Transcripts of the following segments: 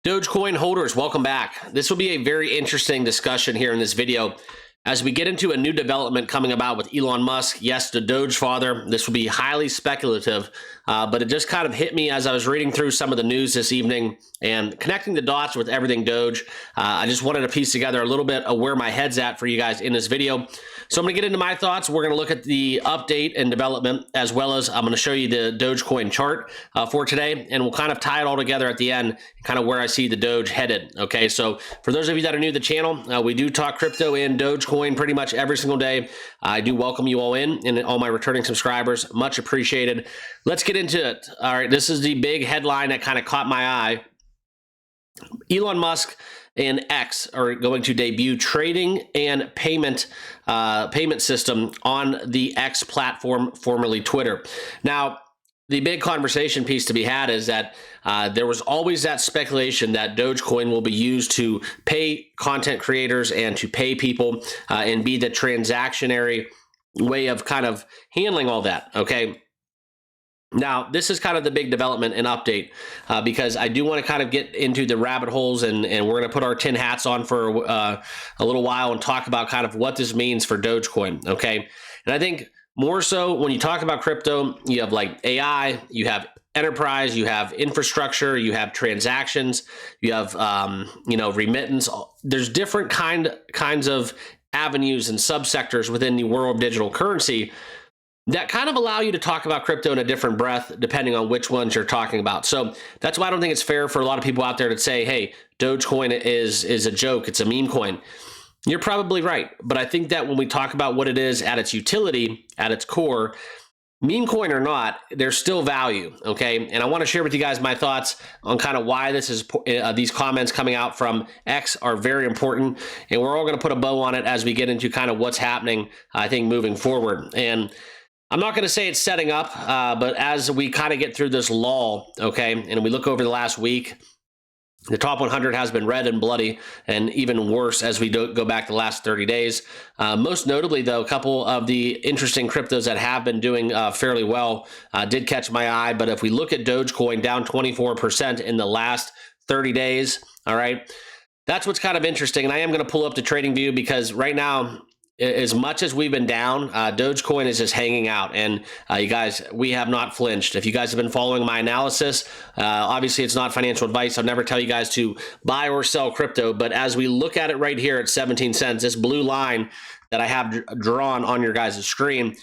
Dogecoin holders, welcome back. This will be a very interesting discussion here in this video as we get into a new development coming about with Elon Musk. Yes, the Doge father. This will be highly speculative, but it just kind of hit me as I was reading through some of the news this evening and connecting the dots with everything Doge. I just wanted to piece together a little bit of where my head's at for you guys in this video. So I'm going to get into my thoughts. We're going to look at the update and development, as well as I'm going to show you the Dogecoin chart for today, and we'll kind of tie it all together at the end, kind of where I see the Doge headed. Okay, so for those of you that are new to the channel, we do talk crypto and Dogecoin pretty much every single day. I do welcome you all in, and all my returning subscribers, much appreciated. Let's get into it. All right, this is the big headline that kind of caught my eye. Elon Musk and X are going to debut trading and payment system on the X platform, formerly Twitter. Now, the big conversation piece to be had is that there was always that speculation that Dogecoin will be used to pay content creators and to pay people and be the transactionary way of kind of handling all that, okay? Now, this is kind of the big development and update because I do want to kind of get into the rabbit holes, and we're going to put our tin hats on for a little while and talk about kind of what this means for Dogecoin, okay? And I think more so when you talk about crypto, you have like AI, you have enterprise, you have infrastructure, you have transactions, you have remittance. There's different kinds of avenues and subsectors within the world of digital currency that kind of allow you to talk about crypto in a different breath, depending on which ones you're talking about. So that's why I don't think it's fair for a lot of people out there to say, hey, Dogecoin is a joke, it's a meme coin. You're probably right. But I think that when we talk about what it is at its utility, at its core, meme coin or not, there's still value, okay? And I want to share with you guys my thoughts on kind of why this is these comments coming out from X are very important, and we're all going to put a bow on it as we get into kind of what's happening, I think, moving forward. And I'm not going to say it's setting up, but as we kind of get through this lull, okay, and we look over the last week, the top 100 has been red and bloody, and even worse as we go back the last 30 days. Most notably, though, a couple of the interesting cryptos that have been doing fairly well did catch my eye. But if we look at Dogecoin, down 24% in the last 30 days, all right, that's what's kind of interesting. And I am going to pull up the trading view because right now, as much as we've been down, Dogecoin is just hanging out. And you guys, we have not flinched. If you guys have been following my analysis, obviously it's not financial advice. I'll never tell you guys to buy or sell crypto. But as we look at it right here at 17 cents, this blue line that I have drawn on your guys' screen,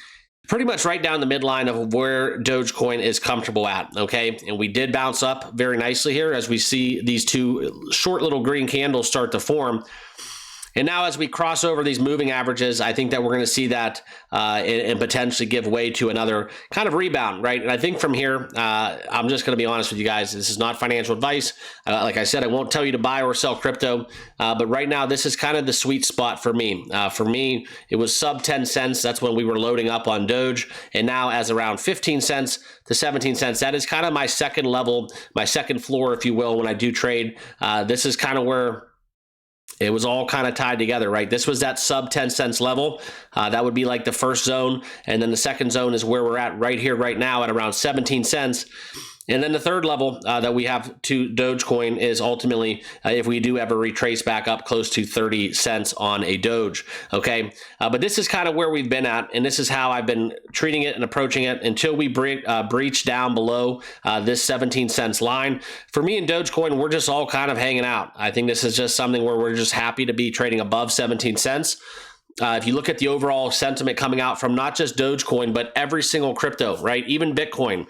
pretty much right down the midline of where Dogecoin is comfortable at, okay? And we did bounce up very nicely here as we see these two short little green candles start to form. And now as we cross over these moving averages, I think that we're going to see that and potentially give way to another kind of rebound, right? And I think from here, I'm just going to be honest with you guys. This is not financial advice. Like I said, I won't tell you to buy or sell crypto. But right now, this is kind of the sweet spot for me. For me, it was sub 10 cents. That's when we were loading up on Doge. And now as around 15 cents to 17 cents, that is kind of my second level, my second floor, if you will, when I do trade. This is kind of where it was all kind of tied together, right? This was that sub 10 cents level. That would be like the first zone. And then the second zone is where we're at right here, right now at around 17 cents. And then the third level that we have to Dogecoin is ultimately if we do ever retrace back up close to 30 cents on a Doge, okay? But this is kind of where we've been at, and this is how I've been treating it and approaching it until we breach down below this 17 cents line. For me and Dogecoin, we're just all kind of hanging out. I think this is just something where we're just happy to be trading above 17 cents. If you look at the overall sentiment coming out from not just Dogecoin, but every single crypto, right? Even Bitcoin,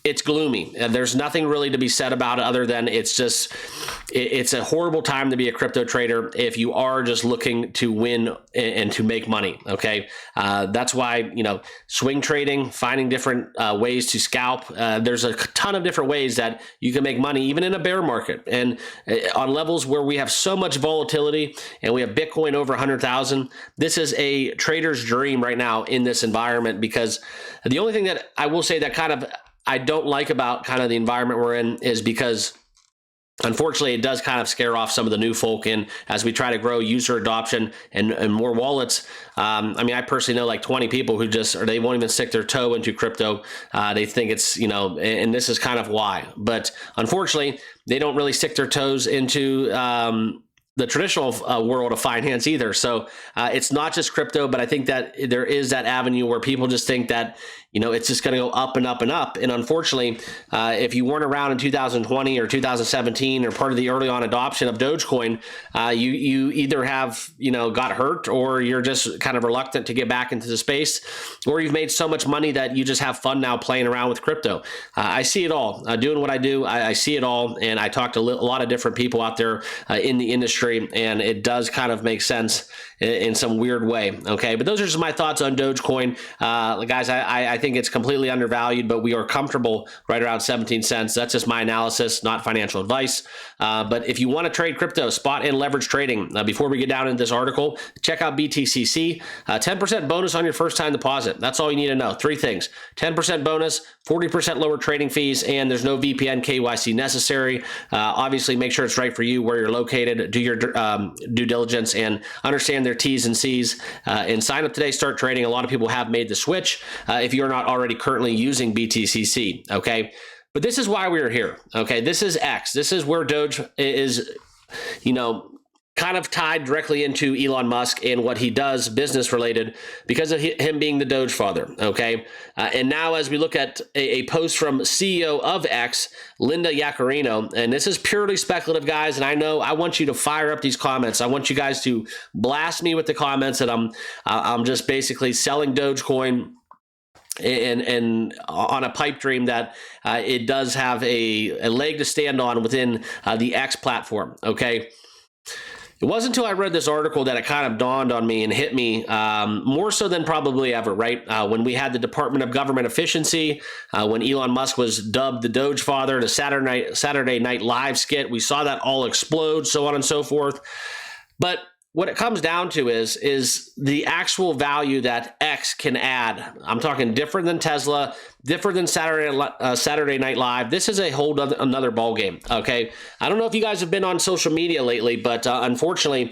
it's gloomy, and there's nothing really to be said about it other than it's a horrible time to be a crypto trader if you are just looking to win and to make money, okay? That's why, swing trading, finding different ways to scalp, there's a ton of different ways that you can make money even in a bear market. And on levels where we have so much volatility and we have Bitcoin over 100,000, this is a trader's dream right now in this environment, because the only thing that I will say that kind of I don't like about kind of the environment we're in is because unfortunately, it does kind of scare off some of the new folk in as we try to grow user adoption and more wallets. I mean, I personally know like 20 people who just, or they won't even stick their toe into crypto. They think it's, you know, and this is kind of why. But unfortunately, they don't really stick their toes into the traditional world of finance either. So it's not just crypto, but I think that there is that avenue where people just think that, you know, it's just going to go up and up and up. And unfortunately, if you weren't around in 2020 or 2017 or part of the early on adoption of Dogecoin, you either have, you know, got hurt, or you're just kind of reluctant to get back into the space, or you've made so much money that you just have fun now playing around with crypto. I see it all. Doing what I do, I see it all. And I talk to a lot of different people out there in the industry, and it does kind of make sense in some weird way. Okay, but those are just my thoughts on Dogecoin. Guys, I think it's completely undervalued, but we are comfortable right around 17 cents. That's just my analysis, not financial advice. But if you want to trade crypto, spot and leverage trading, before we get down into this article, check out BTCC. 10% bonus on your first time deposit. That's all you need to know. Three things: 10% bonus, 40% lower trading fees, and there's no VPN KYC necessary. Obviously, make sure it's right for you, where you're located. Do your due diligence and understand their T's and C's, and sign up today, start trading. A lot of people have made the switch if you're not already currently using BTCC, okay? But this is why we're here, okay? This is X. This is where Doge is, you know, kind of tied directly into Elon Musk and what he does business related because of him being the Doge father, okay? And now as we look at a post from CEO of X, Linda Yaccarino, and this is purely speculative, guys, and I know I want you to fire up these comments. I want you guys to blast me with the comments that I'm just basically selling Dogecoin and on a pipe dream that it does have a leg to stand on within the X platform, okay? It wasn't until I read this article that it kind of dawned on me and hit me more so than probably ever, right? When we had the Department of Government Efficiency, when Elon Musk was dubbed the Doge father, the Saturday Night Live skit, we saw that all explode, so on and so forth. But what it comes down to is the actual value that X can add. I'm talking different than Tesla, different than Saturday Night Live. This is a whole another ballgame, okay? I don't know if you guys have been on social media lately, but unfortunately,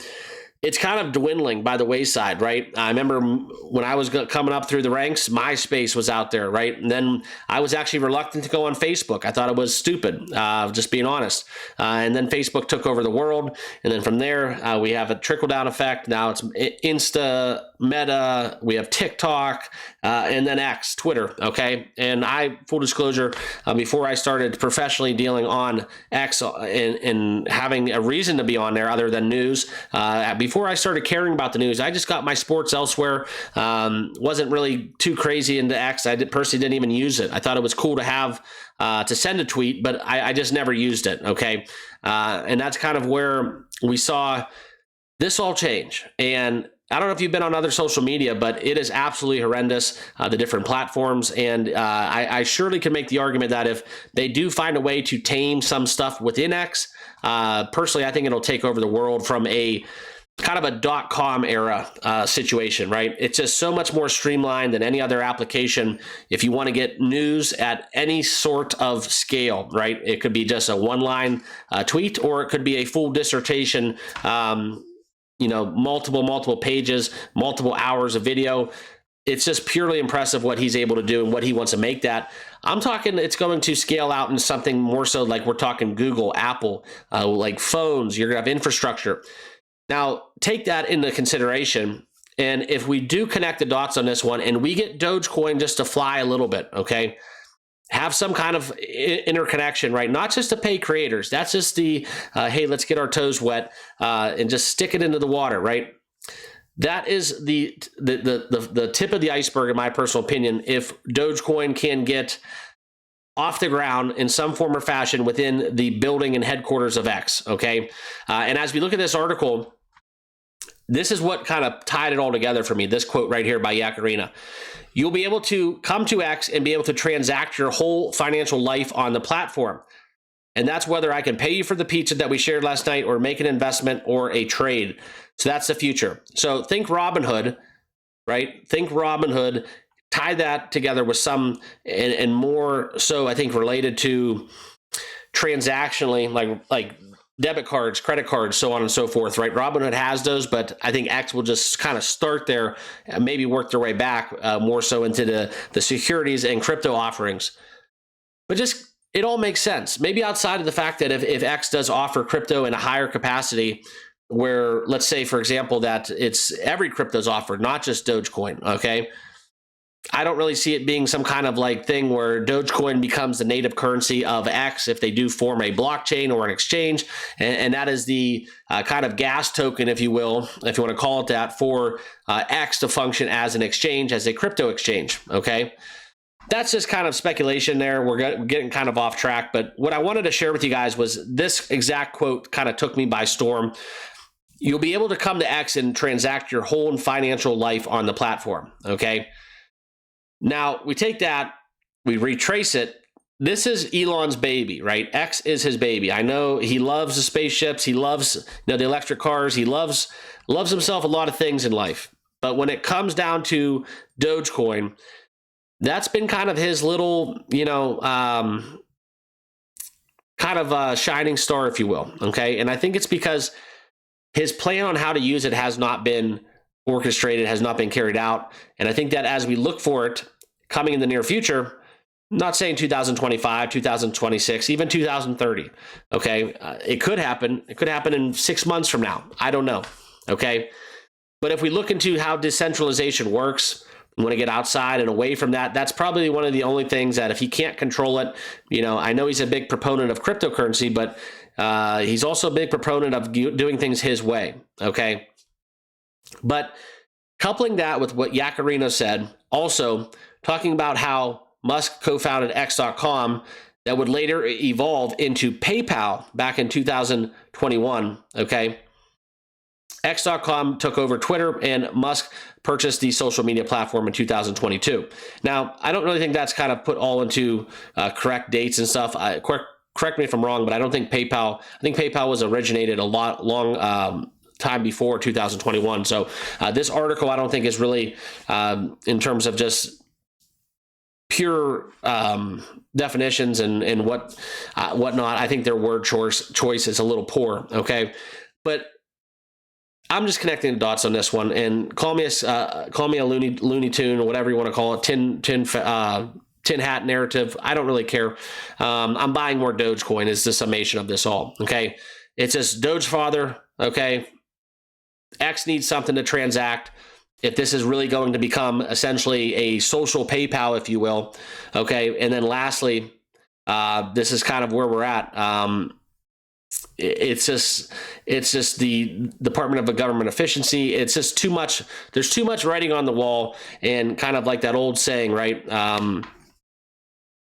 it's kind of dwindling by the wayside, right? I remember when I was coming up through the ranks, MySpace was out there, right? And then I was actually reluctant to go on Facebook. I thought it was stupid, just being honest. And then Facebook took over the world. And then from there, we have a trickle-down effect. Now it's Insta, Meta, we have TikTok, and then X, Twitter, okay? And I, full disclosure, before I started professionally dealing on X and having a reason to be on there other than news, before I started caring about the news, I just got my sports elsewhere. Wasn't really too crazy into X. I personally didn't even use it. I thought it was cool to have to send a tweet, but I just never used it, okay? And that's kind of where we saw this all change. And I don't know if you've been on other social media, but it is absolutely horrendous, the different platforms. And I surely can make the argument that if they do find a way to tame some stuff within X, personally, I think it'll take over the world from a kind of a .com era situation, right? It's just so much more streamlined than any other application. If you want to get news at any sort of scale, right? It could be just a one-line tweet, or it could be a full dissertation, you know, multiple pages, multiple hours of video. It's just purely impressive what he's able to do and what he wants to make that. I'm talking it's going to scale out into something more so like we're talking Google, Apple, like phones. You're going to have infrastructure. Now, take that into consideration. And if we do connect the dots on this one and we get Dogecoin just to fly a little bit, okay, have some kind of interconnection, right? Not just to pay creators. That's just the, hey, let's get our toes wet and just stick it into the water, right? That is the tip of the iceberg, in my personal opinion. If Dogecoin can get off the ground in some form or fashion within the building and headquarters of X, okay? And as we look at this article, this is what kind of tied it all together for me, this quote right here by Yaccarino. You'll be able to come to X and be able to transact your whole financial life on the platform. And that's whether I can pay you for the pizza that we shared last night or make an investment or a trade. So that's the future. So think Robinhood, right? Think Robinhood, tie that together with some and more so I think related to transactionally, like debit cards, credit cards, so on and so forth, right? Robinhood has those, but I think X will just kind of start there and maybe work their way back more so into the securities and crypto offerings. But just, it all makes sense. Maybe outside of the fact that if X does offer crypto in a higher capacity, where let's say, for example, that it's every crypto's offered, not just Dogecoin, okay? I don't really see it being some kind of like thing where Dogecoin becomes the native currency of X if they do form a blockchain or an exchange. And that is the kind of gas token, if you will, if you want to call it that, for X to function as an exchange, as a crypto exchange. Okay. That's just kind of speculation there. We're getting kind of off track. But what I wanted to share with you guys was this exact quote kind of took me by storm. You'll be able to come to X and transact your whole financial life on the platform. Okay. Now, we take that, we retrace it. This is Elon's baby, right? X is his baby. I know he loves the spaceships. He loves, the electric cars. He loves himself a lot of things in life. But when it comes down to Dogecoin, that's been kind of his little, kind of a shining star, if you will. Okay. And I think it's because his plan on how to use it has not been orchestrated, has not been carried out. And I think that as we look for it coming in the near future, not saying 2025, 2026, even 2030, okay? It could happen. It could happen in 6 months from now. I don't know, okay? But if we look into how decentralization works, we want to get outside and away from that. That's probably one of the only things that if he can't control it, I know he's a big proponent of cryptocurrency, but he's also a big proponent of doing things his way, okay? But coupling that with what Yaccarino said, also talking about how Musk co-founded X.com that would later evolve into PayPal back in 2021, okay? X.com took over Twitter and Musk purchased the social media platform in 2022. Now, I don't really think that's kind of put all into correct dates and stuff. Correct me if I'm wrong, but I think PayPal was originated a long time before 2021. So this article, I don't think is really in terms of just pure definitions and whatnot. I think their word choice is a little poor. Okay, but I'm just connecting the dots on this one. And call me a Looney Tune or whatever you want to call it. Tin hat narrative. I don't really care. I'm buying more Dogecoin is the summation of this all. Okay, it's just Doge father. Okay. X needs something to transact. If this is really going to become essentially a social PayPal, if you will, okay. And then lastly, this is kind of where we're at. It's just the Department of Government Efficiency. It's just too much. There's too much writing on the wall, and kind of like that old saying, right?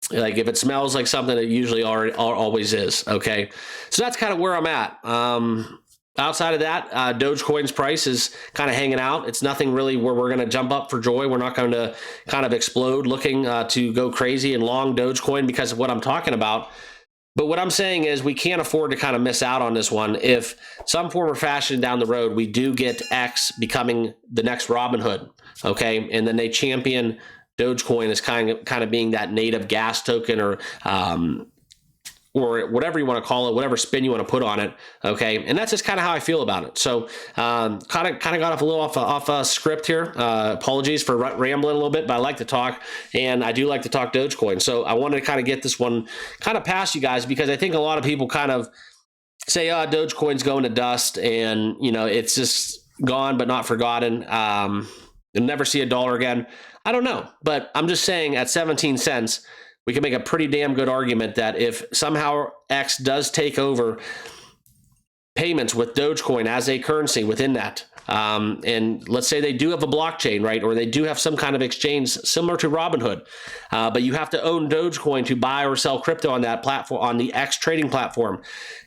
Like if it smells like something, it usually always is. Okay, so that's kind of where I'm at. Outside of that, Dogecoin's price is kind of hanging out. It's nothing really where we're going to jump up for joy. We're not going to kind of explode looking to go crazy and long Dogecoin because of what I'm talking about. But what I'm saying is we can't afford to kind of miss out on this one. If some form or fashion down the road, we do get X becoming the next Robinhood, okay? And then they champion Dogecoin as kind of being that native gas token or whatever you want to call it, whatever spin you want to put on it, okay? And that's just kind of how I feel about it. So kind of got off a little off script here. Apologies for rambling a little bit, but I like to talk, and I do like to talk Dogecoin. So I wanted to kind of get this one kind of past you guys because I think a lot of people kind of say, Dogecoin's going to dust, and it's just gone but not forgotten. You'll never see $1 again. I don't know, but I'm just saying at 17 cents, we can make a pretty damn good argument that if somehow X does take over payments with Dogecoin as a currency within that, and let's say they do have a blockchain, right? Or they do have some kind of exchange similar to Robinhood, but you have to own Dogecoin to buy or sell crypto on that platform, on the X trading platform.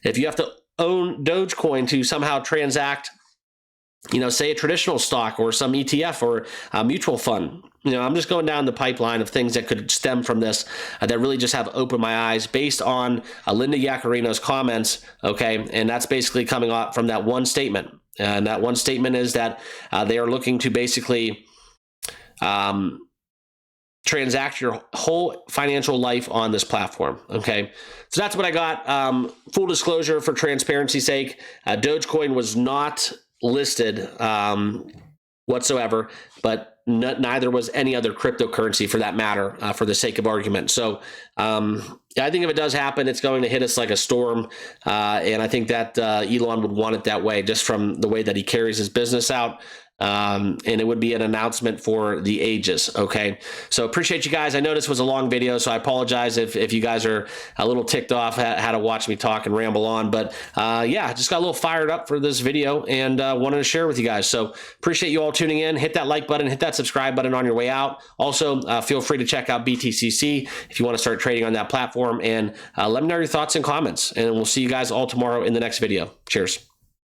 If you have to own Dogecoin to somehow transact, say a traditional stock or some ETF or a mutual fund, I'm just going down the pipeline of things that could stem from this that really just have opened my eyes based on Linda Yaccarino's comments. Okay. And that's basically coming out from that one statement. And that one statement is that they are looking to basically transact your whole financial life on this platform. Okay, so that's what I got. Full disclosure, for transparency's sake, Dogecoin was not listed whatsoever, but neither was any other cryptocurrency for that matter, for the sake of argument. So I think if it does happen, it's going to hit us like a storm. And I think that Elon would want it that way, just from the way that he carries his business out. And it would be an announcement for the ages. Okay, so appreciate you guys. I know this was a long video, so I apologize if you guys are a little ticked off how to watch me talk and ramble on, but yeah, I just got a little fired up for this video and wanted to share with you guys. So appreciate you all tuning in. Hit that like button, hit that subscribe button on your way out. Also, feel free to check out BTCC if you want to start trading on that platform, and let me know your thoughts and comments, and we'll see you guys all tomorrow in the next video. Cheers.